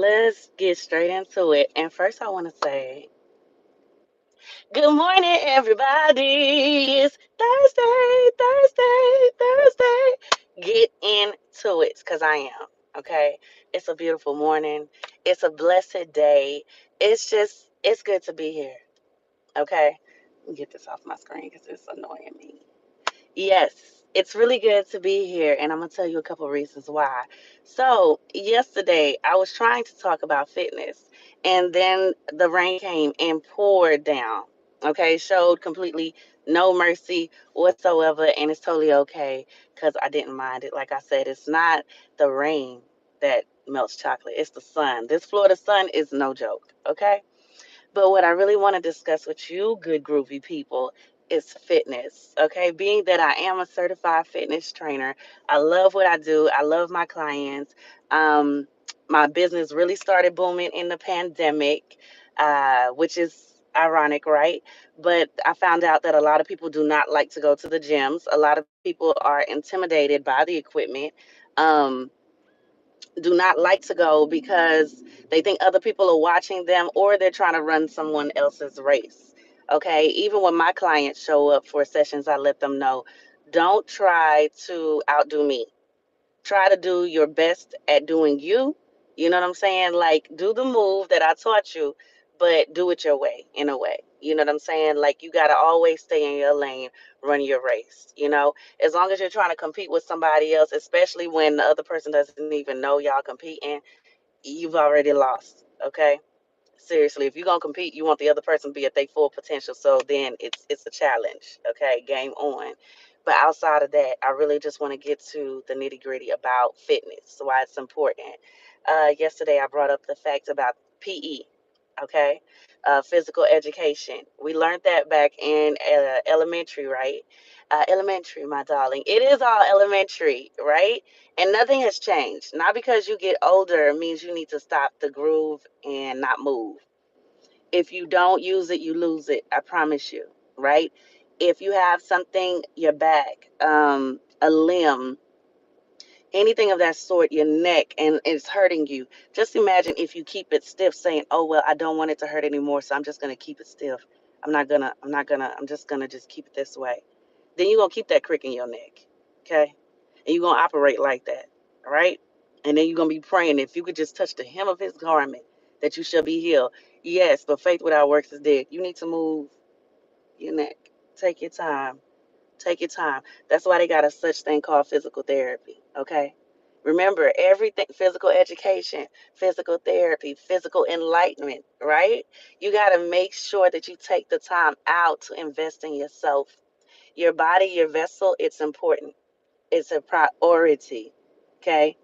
let's get straight into it. And first, I want to say, good morning, everybody. It's Thursday. Get into it because I am. Okay. It's a beautiful morning. It's a blessed day. It's good to be here. Okay. Let me get this off my screen because it's annoying me. Yes, it's really good to be here, and I'm gonna tell you a couple reasons why. So, yesterday I was trying to talk about fitness, and then the rain came and poured down. Okay, showed completely no mercy whatsoever, and it's totally okay because I didn't mind it. Like I said, it's not the rain that melts chocolate, it's the sun. This Florida sun is no joke, okay? But what I really want to discuss with you, good groovy people, is fitness. Okay. Being that I am a certified fitness trainer, I love what I do, I love my clients. Um, my business really started booming in the pandemic, which is ironic, right? But I found out that a lot of people do not like to go to the gyms. A lot of people are intimidated by the equipment. Um, do not like to go because they think other people are watching them or they're trying to run someone else's race. Okay. Even when my clients show up for sessions, I let them know don't try to outdo me. Try to do your best at doing you. You know what I'm saying? Like, do the move that I taught you, but do it your way, in a way. You know what I'm saying? Like, you got to always stay in your lane, run your race. As long as you're trying to compete with somebody else, especially when the other person doesn't even know y'all competing, you've already lost. Okay. Seriously, if you're gonna compete, you want the other person to be at their full potential. So then it's a challenge. Okay, game on. But outside of that, I really just want to get to the nitty gritty about fitness, why it's important. Yesterday, I brought up the fact about PE. Okay, physical education. We learned that back in elementary, right? Elementary, my darling. It is all elementary, right? And nothing has changed. Not because you get older means you need to stop the groove and not move. If you don't use it, you lose it. I promise you, right? If you have something, your back, a limb, anything of that sort, your neck, and it's hurting you, just imagine if you keep it stiff, saying, "Oh well, I don't want it to hurt anymore, so I'm just gonna keep it stiff. I'm just gonna just keep it this way." Then you're gonna keep that crick in your neck, okay? And you're gonna operate like that, right? And then you're gonna be praying if you could just touch the hem of his garment that you shall be healed. Yes, but faith without works is dead. You need to move your neck. Take your time. Take your time. That's why they got a such thing called physical therapy. Okay. Remember everything: physical education, physical therapy, physical enlightenment, right? You got to make sure that you take the time out to invest in yourself. Your body, your vessel, it's important. It's a priority. Okay.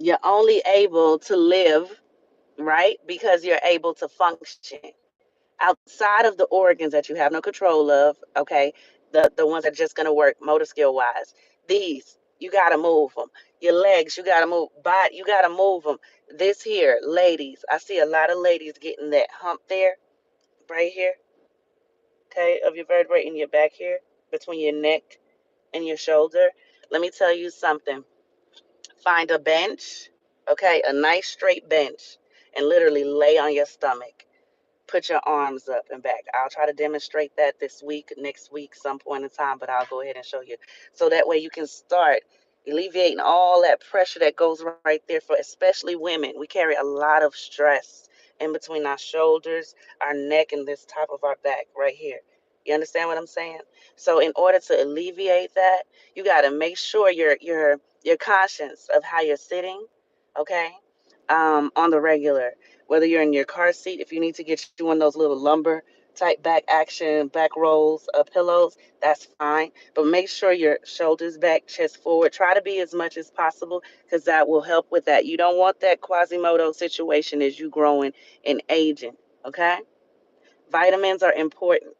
You're only able to live, right? Because you're able to function outside of the organs that you have no control of, okay? The ones that are just going to work motor skill wise. These, you got to move them. Your legs, you got to move. Body, you got to move them. This here, ladies, I see a lot of ladies getting that hump there, right here, okay, of your vertebrae in your back here, between your neck and your shoulder. Let me tell you something. Find a bench, okay, a nice straight bench, and literally lay on your stomach. Put your arms up and back. I'll try to demonstrate that this week, next week, some point in time, but I'll go ahead and show you. So that way you can start alleviating all that pressure that goes right there for especially women. We carry a lot of stress in between our shoulders, our neck, and this top of our back right here. You understand what I'm saying? So in order to alleviate that, you got to make sure you're conscious of how you're sitting, okay? On the regular, whether you're in your car seat, if you need to get you one of those little lumber type back action, back rolls, pillows, that's fine. But make sure your shoulders back, chest forward. Try to be as much as possible because that will help with that. You don't want that Quasimodo situation as you growing and aging. Okay. Vitamins are important.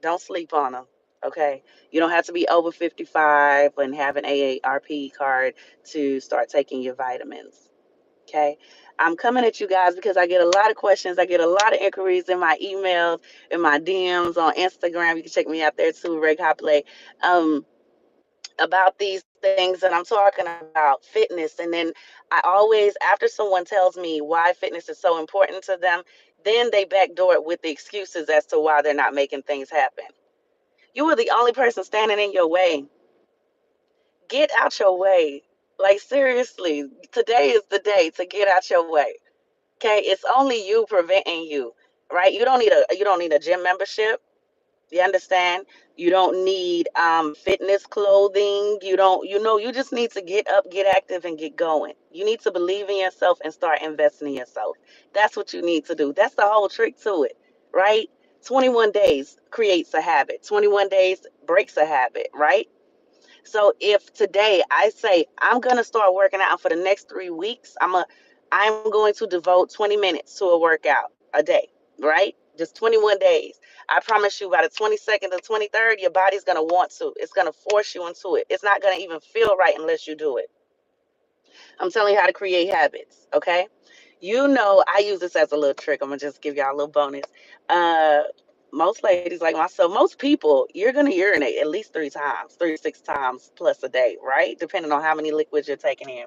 Don't sleep on them. Okay. You don't have to be over 55 and have an AARP card to start taking your vitamins. Okay. I'm coming at you guys because I get a lot of questions. I get a lot of inquiries in my emails, in my DMs on Instagram. You can check me out there too, REGHOPLÉT, about these things. the things that I'm talking about, fitness. And then I always, after someone tells me why fitness is so important to them, then they backdoor it with the excuses as to why they're not making things happen. You are the only person standing in your way. Get out your way. Like, seriously, today is the day to get out your way. Okay, it's only you preventing you, right? You don't need a gym membership. You understand? You don't need fitness clothing. You just need to get up, get active, and get going. You need to believe in yourself and start investing in yourself. That's what you need to do. That's the whole trick to it, right? 21 days creates a habit. 21 days breaks a habit, right? So if today I say I'm gonna start working out for the next 3 weeks, I'm going to devote 20 minutes to a workout a day, right? Just 21 days. I promise you by the 22nd or 23rd, your body's gonna want to. It's gonna force you into it. It's not gonna even feel right unless you do it. I'm telling you how to create habits, okay? I use this as a little trick. I'm gonna just give y'all a little bonus. Uh, most ladies like myself, most people, you're gonna urinate at least 3 times, 3 to 6 times plus a day, right? Depending on how many liquids you're taking in.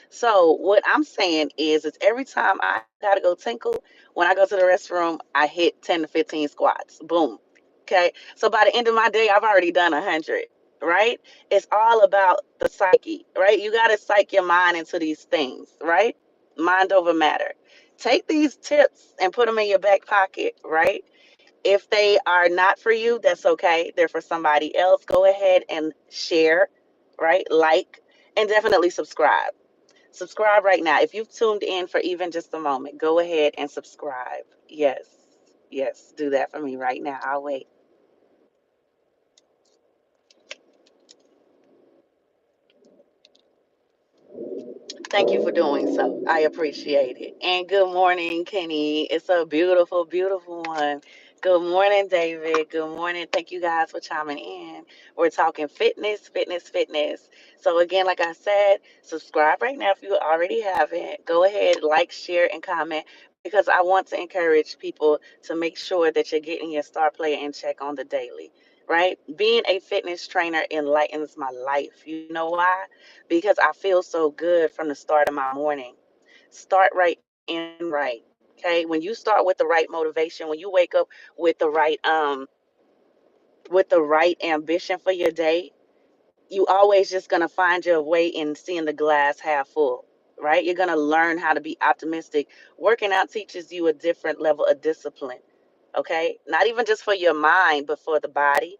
So what I'm saying is every time I gotta go tinkle, when I go to the restroom, I hit 10 to 15 squats. Boom. Okay. So by the end of my day, I've already done 100. Right? It's all about the psyche, right? You gotta psych your mind into these things, right? Mind over matter. Take these tips and put them in your back pocket, right? If they are not for you, that's okay. They're for somebody else. Go ahead and share, right? Like, and definitely subscribe. Subscribe right now. If you've tuned in for even just a moment, go ahead and subscribe. Yes. Yes. Do that for me right now. I'll wait. Thank you for doing so. I appreciate it. And good morning, Kenny. It's a beautiful, beautiful one. Good morning, David. Good morning. Thank you guys for chiming in. We're talking fitness, fitness, fitness. So, again, like I said, subscribe right now if you already haven't. Go ahead, like, share, and comment because I want to encourage people to make sure that you're getting your star player in check on the daily, right? Being a fitness trainer enlightens my life. You know why? Because I feel so good from the start of my morning. Start right, end right. Okay. When you start with the right motivation, when you wake up with the right ambition for your day, you always just gonna find your way in seeing the glass half full. Right? You're gonna learn how to be optimistic. Working out teaches you a different level of discipline. Okay. Not even just for your mind, but for the body,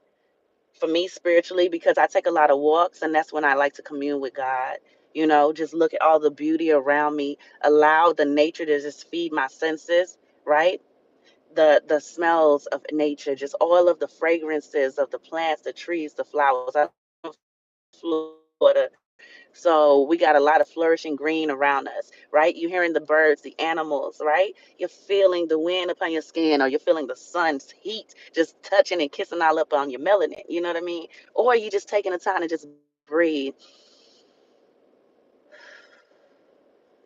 for me spiritually, because I take a lot of walks and that's when I like to commune with God. Just look at all the beauty around me, allow the nature to just feed my senses, right? The smells of nature, just all of the fragrances of the plants, the trees, the flowers. I'm from Florida, so we got a lot of flourishing green around us, right? You're hearing the birds, the animals, right? You're feeling the wind upon your skin, or you're feeling the sun's heat just touching and kissing all up on your melanin. You know what I mean? Or you just taking the time to just breathe.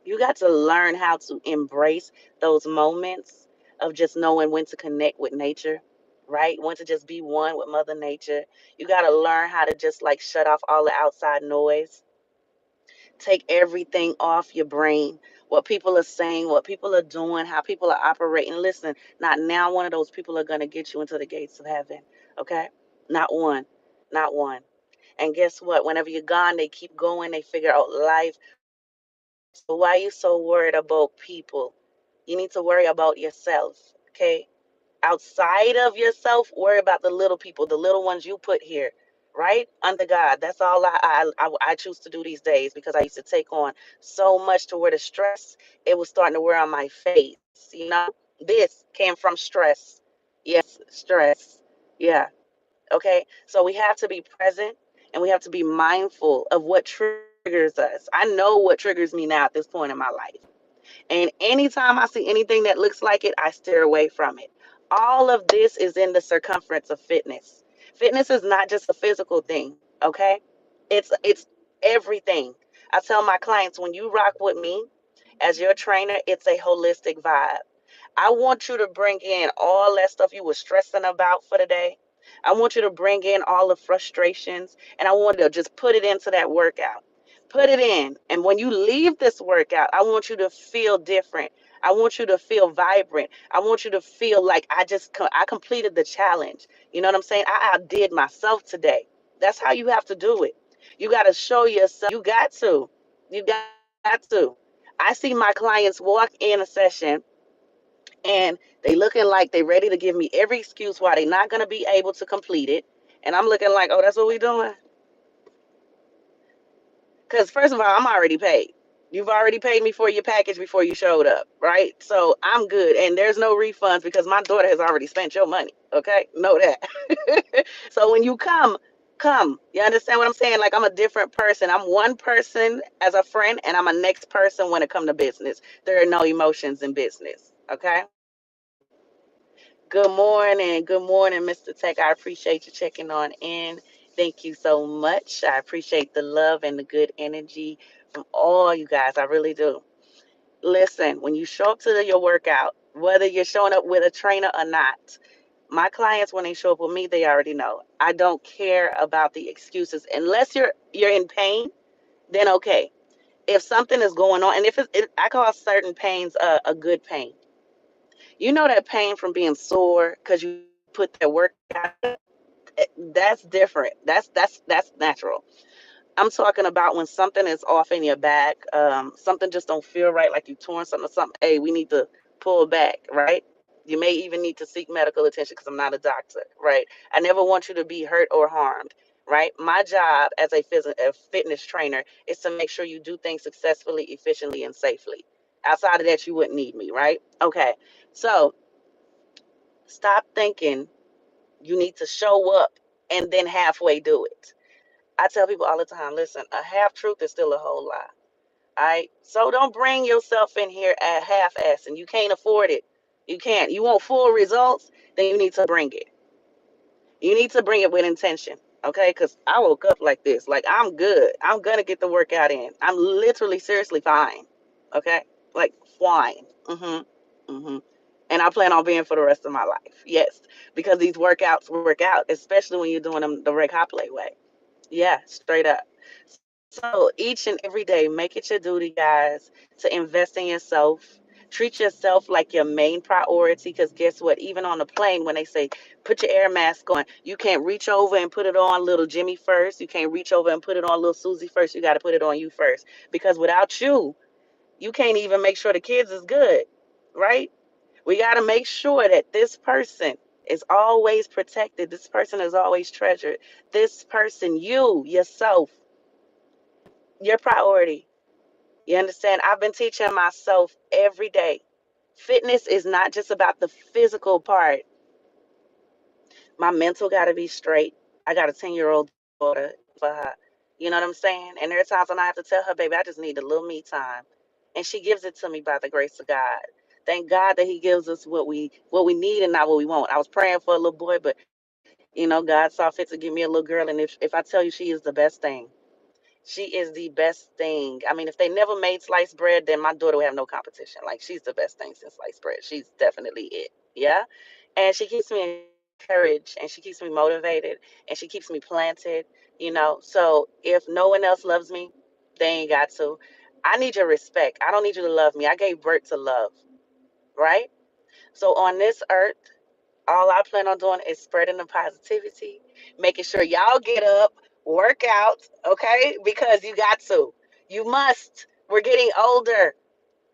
You got to learn how to embrace those moments of just knowing when to connect with nature, right? When to just be one with Mother Nature. You got to learn how to just like shut off all the outside noise. Take everything off your brain. What people are saying, what people are doing, how people are operating. Listen, not now one of those people are going to get you into the gates of heaven. Okay? Not one. Not one. And guess what? Whenever you're gone, they keep going. They figure out life. So why are you so worried about people? You need to worry about yourself. Okay? Outside of yourself, worry about the little people, the little ones you put here, right? Under God. That's all I choose to do these days because I used to take on so much to where the stress, it was starting to wear on my face. This came from stress. Yes, stress. Yeah. Okay. So we have to be present and we have to be mindful of what triggers us. I know what triggers me now at this point in my life. And anytime I see anything that looks like it, I steer away from it. All of this is in the circumference of fitness. Fitness is not just a physical thing, okay? It's everything. I tell my clients when you rock with me as your trainer, it's a holistic vibe. I want you to bring in all that stuff you were stressing about for the day. I want you to bring in all the frustrations, and I want you to just put it into that workout. Put it in. And when you leave this workout, I want you to feel different. I want you to feel vibrant. I want you to feel like I completed the challenge. You know what I'm saying? I outdid myself today. That's how you have to do it. You got to show yourself. You got to. You got to. I see my clients walk in a session and they looking like they ready to give me every excuse why they not going to be able to complete it. And I'm looking like, oh, that's what we doing? Because first of all, I'm already paid. You've already paid me for your package before you showed up, right? So I'm good. And there's no refunds because my daughter has already spent your money. Okay? Know that. So when you come, come. You understand what I'm saying? Like I'm a different person. I'm one person as a friend, and I'm a next person when it comes to business. There are no emotions in business. Okay? Good morning, Mr. Tech. I appreciate you checking on in. Thank you so much. I appreciate the love and the good energy from all you guys. I really do. Listen, when you show up to your workout, whether you're showing up with a trainer or not, my clients, when they show up with me, they already know. I don't care about the excuses. Unless you're in pain, then okay. If something is going on, and if I call certain pains a good pain. You know that pain from being sore because you put that workout. That's different. That's natural. I'm talking about when something is off in your back, something just don't feel right, like you torn something or something. Hey, we need to pull back, right? You may even need to seek medical attention because I'm not a doctor, right? I never want you to be hurt or harmed, right? My job as a fitness trainer is to make sure you do things successfully, efficiently, and safely. Outside of that, you wouldn't need me, right? Okay, so stop thinking you need to show up and then halfway do it. I tell people all the time, listen, a half truth is still a whole lie. All right. So don't bring yourself in here at half ass and you can't afford it. You can't. You want full results, then you need to bring it. You need to bring it with intention. Okay, because I woke up like this. Like I'm good. I'm gonna get the workout in. I'm literally seriously fine. Okay? Like fine. And I plan on being for the rest of my life. Yes. Because these workouts work out, especially when you're doing them the REGHOPLÉT way. Yeah, straight up. So each and every day, make it your duty, guys, to invest in yourself. Treat yourself like your main priority. Because guess what? Even on the plane, when they say put your air mask on, you can't reach over and put it on little Jimmy first. You can't reach over and put it on little Susie first. You got to put it on you first. Because without you, you can't even make sure the kids is good, right? We got to make sure that this person is always protected. This person is always treasured. This person, you, yourself, your priority. You understand? I've been teaching myself every day. Fitness is not just about the physical part. My mental got to be straight. I got a 10-year-old daughter for her. You know what I'm saying? And there are times when I have to tell her, baby, I just need a little me time. And she gives it to me by the grace of God. Thank God that He gives us what we need and not what we want. I was praying for a little boy, but God saw fit to give me a little girl. And if I tell you, she is the best thing. She is the best thing. I mean, if they never made sliced bread, then my daughter would have no competition. Like, she's the best thing since sliced bread. She's definitely it. Yeah. And she keeps me encouraged and she keeps me motivated and she keeps me planted. So if no one else loves me, they ain't got to. I need your respect. I don't need you to love me. I gave birth to love, right? So on this earth, all I plan on doing is spreading the positivity, making sure y'all get up, work out, okay? Because you got to. You must. We're getting older.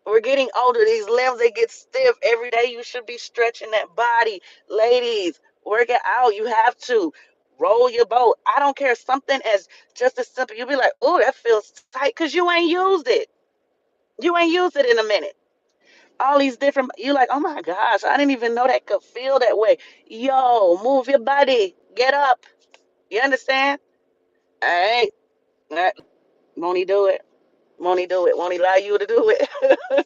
We're getting older. These limbs, they get stiff. Every day you should be stretching that body. Ladies, work it out. You have to. Roll your boat. I don't care. Something as just as simple. You'll be like, oh, that feels tight because you ain't used it. You ain't used it in a minute. All these different, you're like, oh my gosh, I didn't even know that could feel that way. Yo, move your body, get up. You understand? All right. Won't he do it? Won't he do it? Won't he allow you to do it?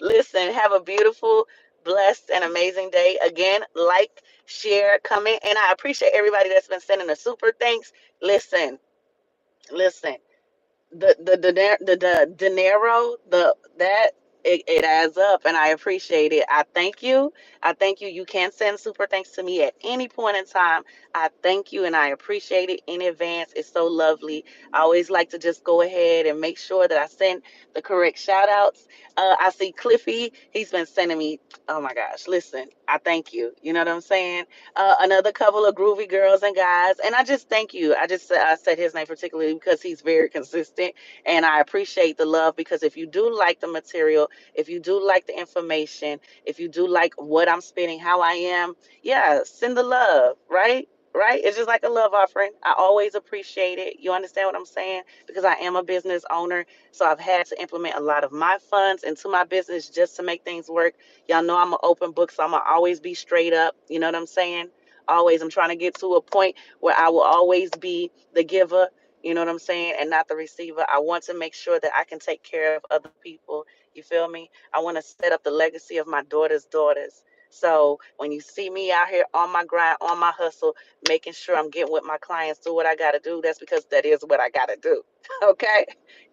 Listen, have a beautiful, blessed, and amazing day. Again, like, share, comment, and I appreciate everybody that's been sending a super thanks. Listen, the dinero, that it adds up, and I appreciate it. I thank you. I thank you. You can send super thanks to me at any point in time. I thank you, and I appreciate it in advance. It's so lovely. I always like to just go ahead and make sure that I send the correct shout outs. I see Cliffy. He's been sending me, oh my gosh, listen, I thank you. You know what I'm saying? Another couple of groovy girls and guys. And I just thank you. I said his name particularly because he's very consistent, and I appreciate the love, because if you do like the material, if you do like the information, if you do like what I'm spinning, how I am, yeah, send the love, right? Right? It's just like a love offering. I always appreciate it. You understand what I'm saying? Because I am a business owner. So I've had to implement a lot of my funds into my business just to make things work. Y'all know I'm an open book, so I'm going to always be straight up. You know what I'm saying? Always. I'm trying to get to a point where I will always be the giver, you know what I'm saying, and not the receiver. I want to make sure that I can take care of other people. You feel me? I want to set up the legacy of my daughter's daughters. So when you see me out here on my grind, on my hustle, making sure I'm getting with my clients, do what I got to do, that's because that is what I got to do. Okay?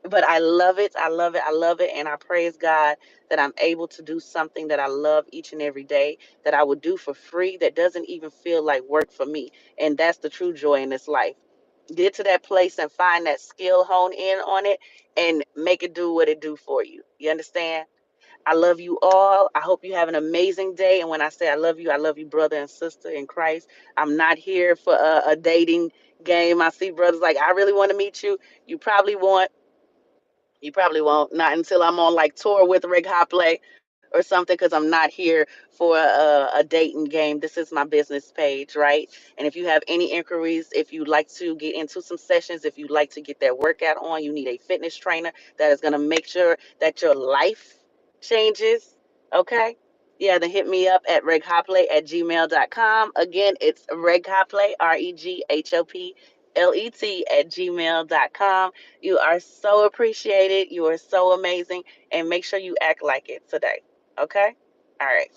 But I love it. I love it. I love it. And I praise God that I'm able to do something that I love each and every day, that I would do for free, that doesn't even feel like work for me. And that's the true joy in this life. Get to that place and find that skill, hone in on it, and make it do what it do for you. You understand? I love you all. I hope you have an amazing day. And when I love you, brother and sister in Christ. I'm not here for a dating game. I see brothers like, I really want to meet you. You probably won't. You probably won't. Not until I'm on like tour with REGHOPLÉT or something, because I'm not here for a dating game. This is my business page, right? And if you have any inquiries, if you'd like to get into some sessions, if you'd like to get that workout on, you need a fitness trainer that is going to make sure that your life changes, okay? Yeah, then hit me up at reghoplete@gmail.com. Again, it's reghoplete, REGHOPLET@gmail.com. You are so appreciated. You are so amazing. And make sure you act like it today. Okay? All right.